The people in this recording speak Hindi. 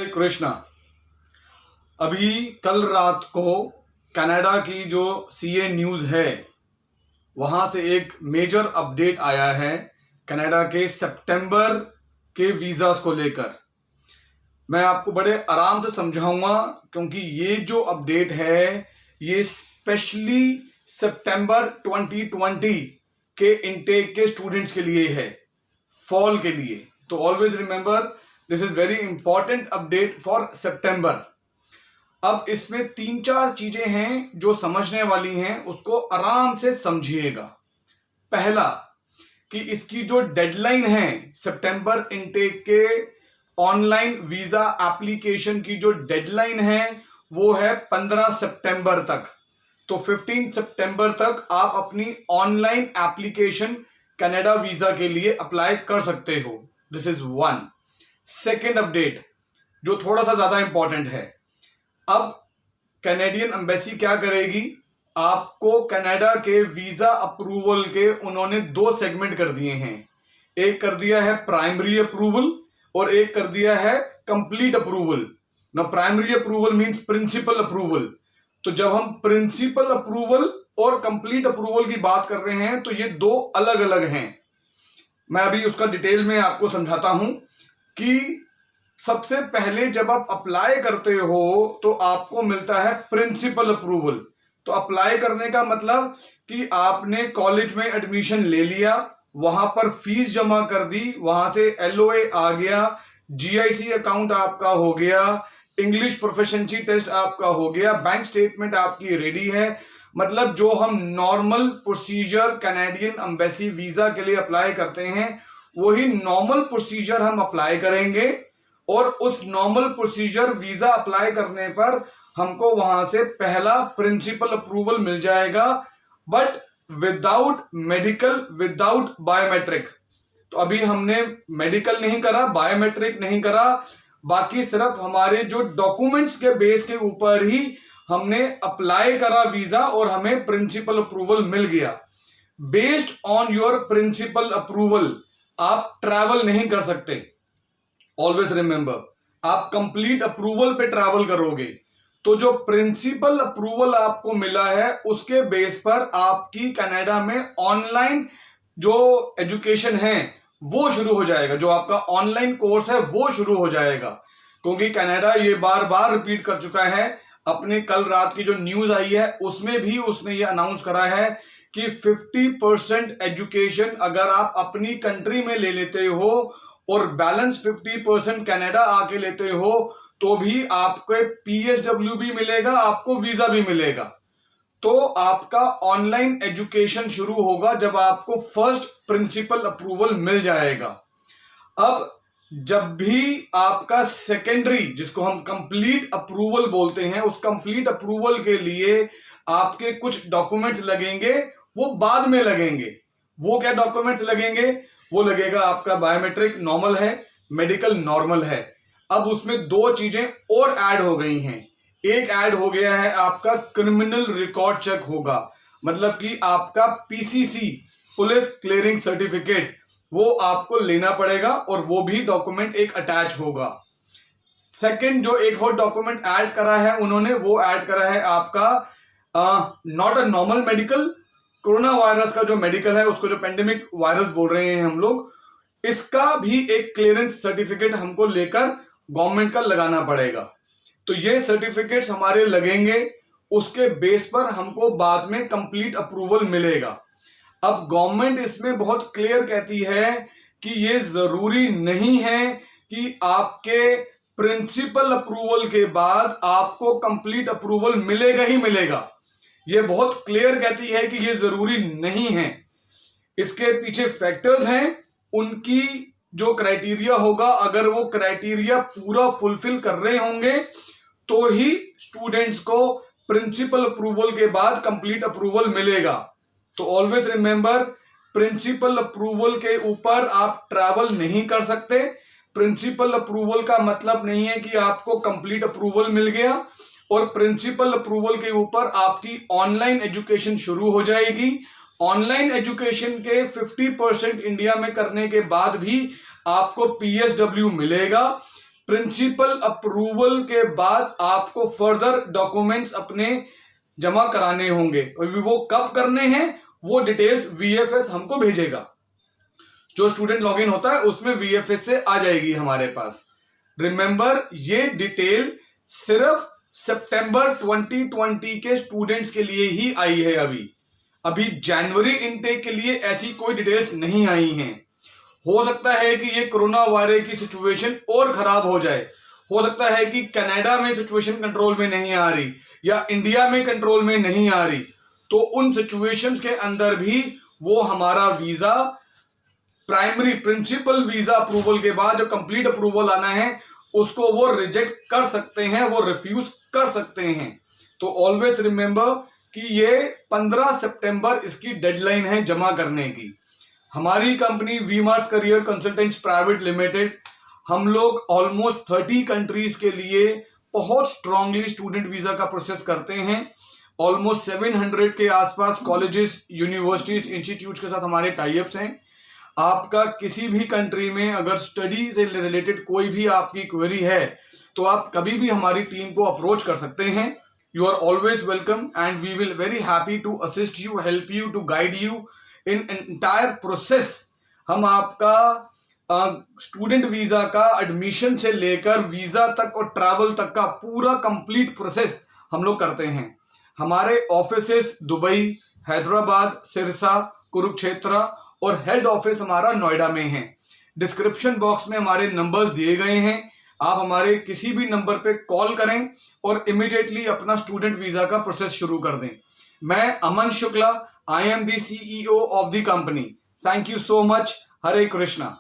हरे कृष्णा। अभी कल रात को कनाडा की जो सीए न्यूज़ है वहाँ से एक मेजर अपडेट आया है कनाडा के सितंबर के वीज़ास को लेकर। मैं आपको बड़े आराम से समझाऊंगा क्योंकि ये जो अपडेट है ये स्पेशली सितंबर 2020 के इनटेक के स्टूडेंट्स के लिए है, फॉल के लिए। तो always remember this is very important update for September. अब इसमें 3-4 चीजें हैं जो समझने वाली हैं, उसको आराम से समझिएगा। पहला कि इसकी जो डेडलाइन है सितंबर इनटेक के ऑनलाइन वीजा एप्लीकेशन की जो डेडलाइन है वो है 15 सितंबर तक। तो 15 सितंबर तक आप अपनी ऑनलाइन एप्लीकेशन कनाडा वीजा के लिए अप्लाई कर सकते हो। This is one. Second update जो थोड़ा सा ज्यादा इंपॉर्टेंट है, अब कैनेडियन एम्बेसी क्या करेगी, आपको कनाडा के वीजा अप्रूवल के उन्होंने 2 सेगमेंट कर दिए हैं। एक कर दिया है प्राइमरी अप्रूवल और एक कर दिया है कंप्लीट अप्रूवल। ना primary approval means principle approval. तो जब हम प्रिंसिपल अप्रूवल और कंप्लीट अप्रूवल की बात कर रहे हैं तो ये 2 अलग अलग हैं। मैं अभी उसका डिटेल में आपको समझाता हूं कि सबसे पहले जब आप अप्लाई करते हो तो आपको मिलता है प्रिंसिपल अप्रूवल। तो अप्लाई करने का मतलब कि आपने कॉलेज में एडमिशन ले लिया, वहां पर फीस जमा कर दी, वहां से एलओए आ गया, जीआईसी अकाउंट आपका हो गया, इंग्लिश प्रोफिशिएंसी टेस्ट आपका हो गया, बैंक स्टेटमेंट आपकी रेडी है। मतलब जो हम normal procedure Canadian embassy visa के लिए अप्लाई करते हैं वही नॉर्मल प्रोसीजर हम अप्लाई करेंगे और उस नॉर्मल प्रोसीजर वीजा अप्लाई करने पर हमको वहां से पहला प्रिंसिपल अप्रूवल मिल जाएगा, but without medical, without biometric. तो अभी हमने मेडिकल नहीं करा, बायोमेट्रिक नहीं करा, बाकी सिर्फ हमारे जो डॉक्यूमेंट्स के बेस के ऊपर ही हमने अप्लाई करा वीजा और हमें प्रिंसिपल अप्रूवल मिल गया। Based on your principle approval आप ट्रैवल नहीं कर सकते। ऑलवेज रिमेंबर आप कंप्लीट अप्रूवल पे ट्रैवल करोगे। तो जो प्रिंसिपल अप्रूवल आपको मिला है उसके बेस पर आपकी कनाडा में ऑनलाइन जो एजुकेशन है वो शुरू हो जाएगा, जो आपका ऑनलाइन कोर्स है वो शुरू हो जाएगा। क्योंकि कनाडा ये बार बार रिपीट कर चुका है, अपने कल रात की जो न्यूज आई है उसमें भी उसने ये अनाउंस करा है कि 50% एजुकेशन अगर आप अपनी कंट्री में ले लेते हो और बैलेंस 50% कनाडा आके लेते हो तो भी आपको पीएसडब्ल्यू भी मिलेगा, आपको वीजा भी मिलेगा। तो आपका ऑनलाइन एजुकेशन शुरू होगा जब आपको फर्स्ट प्रिंसिपल अप्रूवल मिल जाएगा। अब जब भी आपका सेकेंडरी, जिसको हम कंप्लीट अप्रूवल बोलते हैं, उस कंप्लीट अप्रूवल के लिए आपके कुछ डॉक्यूमेंट्स लगेंगे, वो बाद में लगेंगे। वो क्या डॉक्यूमेंट्स लगेंगे? वो लगेगा आपका बायोमेट्रिक नॉर्मल है, मेडिकल नॉर्मल है। अब उसमें 2 चीजें और ऐड हो गई हैं। एक ऐड हो गया है आपका क्रिमिनल रिकॉर्ड चेक होगा, मतलब कि आपका पीसीसी पुलिस क्लियरिंग सर्टिफिकेट वो आपको लेना पड़ेगा और वो भी डॉक्यूमेंट एक अटैच होगा। सेकंड जो एक और डॉक्यूमेंट ऐड करा है उन्होंने, वो ऐड करा है आपका not a normal medical, corona virus का जो मेडिकल है उसको जो पेंडेमिक वायरस बोल रहे हैं हम लोग, इसका भी एक क्लियरेंस सर्टिफिकेट हमको लेकर गवर्नमेंट का लगाना पड़ेगा। तो ये सर्टिफिकेट्स हमारे लगेंगे, उसके बेस पर हमको बाद में कंप्लीट अप्रूवल मिलेगा। अब गवर्नमेंट इसमें बहुत क्लियर कहती है कि ये जरूरी नहीं है कि आपके प्रिंसिपल अप्रूवल के बाद आपको कंप्लीट अप्रूवल मिलेगा ही मिलेगा। ये बहुत क्लियर कहती है कि ये जरूरी नहीं है। इसके पीछे फैक्टर्स हैं, उनकी जो क्राइटेरिया होगा, अगर वो क्राइटेरिया पूरा फुलफिल कर रहे होंगे तो ही स्टूडेंट्स को प्रिंसिपल अप्रूवल के बाद कंप्लीट अप्रूवल मिलेगा। तो ऑलवेज रिमेंबर प्रिंसिपल अप्रूवल के ऊपर आप ट्रैवल नहीं कर सकते। प्रिंसिपल अप्रूवल का मतलब नहीं है कि आपको कंप्लीट अप्रूवल मिल गया और प्रिंसिपल अप्रूवल के ऊपर आपकी ऑनलाइन एजुकेशन शुरू हो जाएगी। ऑनलाइन एजुकेशन के 50% इंडिया में करने के बाद भी आपको पीएसडब्ल्यू मिलेगा। प्रिंसिपल अप्रूवल के बाद आपको फर्दर डॉक्यूमेंट्स अपने जमा कराने होंगे। वो कब करने हैं वो डिटेल्स वीएफएस हमको भेजेगा। जो स्टूडेंट लॉगिन होता है उसमें वीएफएस से आ जाएगी हमारे पास। रिमेंबर, ये डिटेल सिर्फ सितंबर 2020 के स्टूडेंट्स के लिए ही आई है। अभी जनवरी इनटेक के लिए ऐसी कोई डिटेल्स नहीं आई हैं। हो सकता है कि ये कोरोना वायरस की सिचुएशन और खराब हो जाए, हो सकता है कि कनाडा में सिचुएशन कंट्रोल में नहीं आ रही या इंडिया में कंट्रोल में नहीं आ रही, तो उन सिचुएशंस के अंदर भी वो हमारा visa primary principal visa approval के बाद जो कंप्लीट अप्रूवल आना है उसको वो रिजेक्ट कर सकते हैं, वो रिफ्यूज कर सकते हैं। तो ऑलवेज रिमेंबर कि ये 15 सितंबर इसकी डेडलाइन है जमा करने की। हमारी company We Mars Career Consultants Private Limited, हम लोग ऑलमोस्ट 30 कंट्रीज के लिए बहुत स्ट्रांगली स्टूडेंट वीजा का प्रोसेस करते हैं। ऑलमोस्ट 700 के आसपास कॉलेजेस, यूनिवर्सिटीज, इंस्टीट्यूट्स के साथ हमारे टाइप्स हैं। आपका किसी भी कंट्री में अगर स्टडी से रिलेटेड कोई भी आपकी क्वेरी है तो आप कभी भी हमारी टीम को अप्रोच कर सकते हैं। You are always welcome and we will very happy to assist you, help you, to guide you in entire process. हम आपका स्टूडेंट वीजा का एडमिशन से लेकर वीजा तक और ट्रैवल तक का पूरा कंप्लीट प्रोसेस हम लोग करते हैं। हमारे ऑफिसेस दुबई, हैदराबाद, सिरसा, कुरुक्षेत्र और हेड ऑफिस हमारा नोएडा में है। डिस्क्रिप्शन बॉक्स में हमारे नंबर्स दिए गए हैं, आप हमारे किसी भी नंबर पे कॉल करें और इमीडिएटली अपना स्टूडेंट वीजा का प्रोसेस शुरू कर दें। मैं अमन Shukla, I am the CEO of the company. Thank you so much. Hare Krishna.